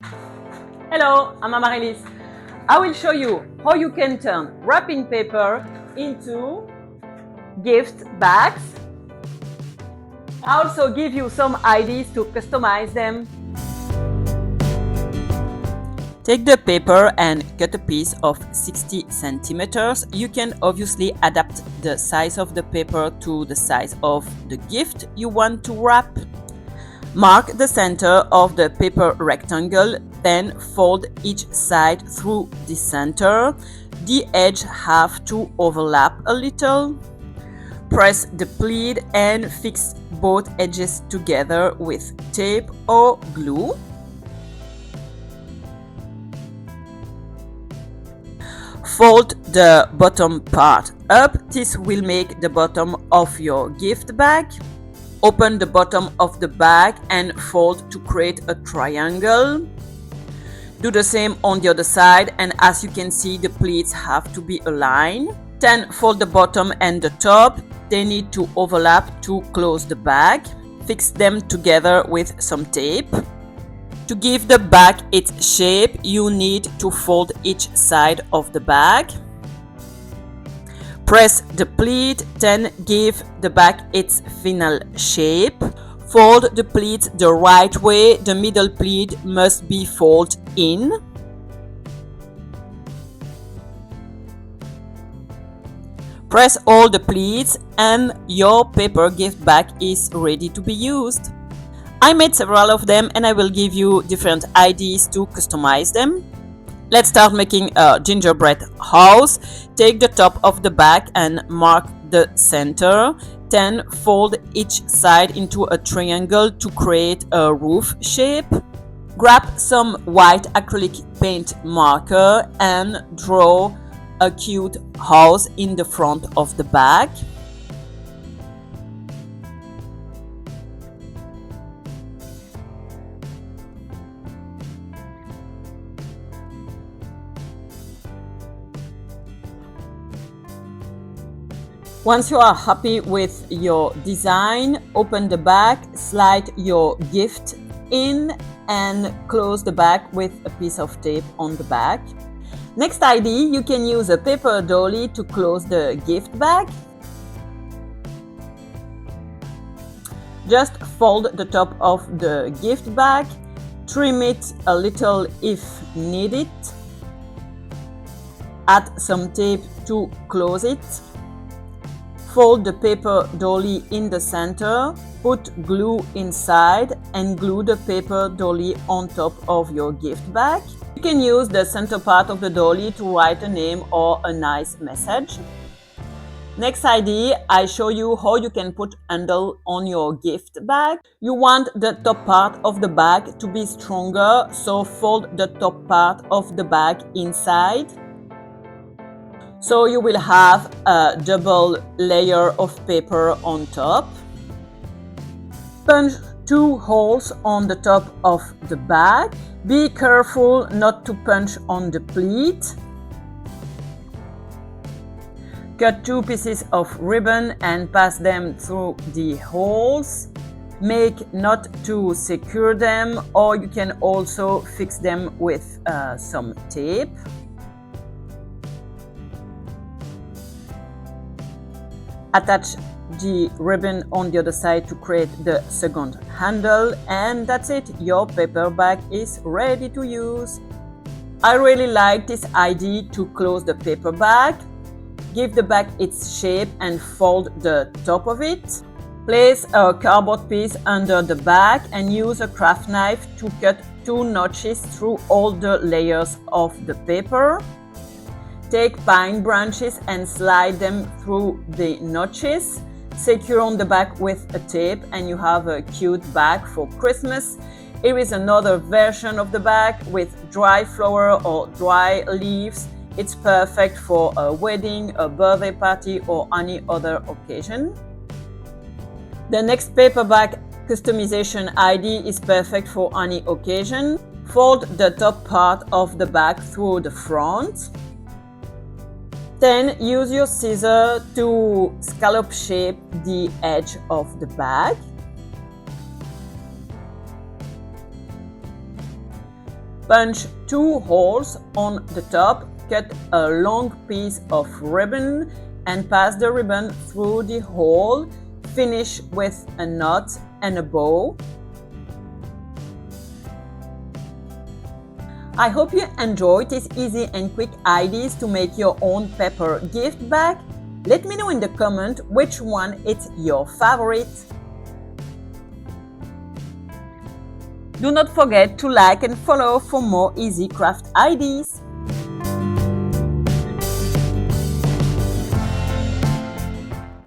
Hello, I'm Amaryllis. I will show you how you can turn wrapping paper into gift bags. I also give you some ideas to customize them. Take the paper and cut a piece of 60 centimeters. You can obviously adapt the size of the paper to the size of the gift you want to wrap. Mark the center of the paper rectangle, then fold each side through the center. The edges have to overlap a little. Press the pleat and fix both edges together with tape or glue. Fold the bottom part up. This will make the bottom of your gift bag. Open the bottom of the bag and fold to create a triangle. Do the same on the other side, and as you can see, the pleats have to be aligned. Then fold the bottom and the top. They need to overlap to close the bag. Fix them together with some tape. To give the bag its shape, you need to fold each side of the bag. Press the pleat, then give the bag its final shape. Fold the pleat the right way. The middle pleat must be folded in. Press all the pleats and your paper gift bag is ready to be used. I made several of them and I will give you different ideas to customize them. Let's start making a gingerbread house. Take the top of the bag and mark the center. Then fold each side into a triangle to create a roof shape. Grab some white acrylic paint marker and draw a cute house in the front of the bag. Once you are happy with your design, open the bag, slide your gift in and close the bag with a piece of tape on the back. Next idea, you can use a paper dolly to close the gift bag. Just fold the top of the gift bag, trim it a little if needed, add some tape to close it. Fold the paper dolly in the center, put glue inside and glue the paper dolly on top of your gift bag. You can use the center part of the dolly to write a name or a nice message. Next idea, I show you how you can put handle on your gift bag. You want the top part of the bag to be stronger, so fold the top part of the bag inside. So you will have a double layer of paper on top. Punch 2 holes on the top of the bag. Be careful not to punch on the pleat. Cut 2 pieces of ribbon and pass them through the holes. Make knot to secure them, or you can also fix them with some tape. Attach the ribbon on the other side to create the second handle, and that's it. Your paper bag is ready to use. I really like this idea to close the paper bag. Give the bag its shape and fold the top of it. Place a cardboard piece under the bag and use a craft knife to cut 2 notches through all the layers of the paper. Take pine branches and slide them through the notches. Secure on the back with a tape and you have a cute bag for Christmas. Here is another version of the bag with dry flower or dry leaves. It's perfect for a wedding, a birthday party or any other occasion. The next paper bag customization idea is perfect for any occasion. Fold the top part of the bag through the front. Then use your scissors to scallop shape the edge of the bag. Punch 2 holes on the top, cut a long piece of ribbon and pass the ribbon through the hole. Finish with a knot and a bow. I hope you enjoyed these easy and quick ideas to make your own paper gift bag. Let me know in the comment which one is your favorite. Do not forget to like and follow for more easy craft ideas.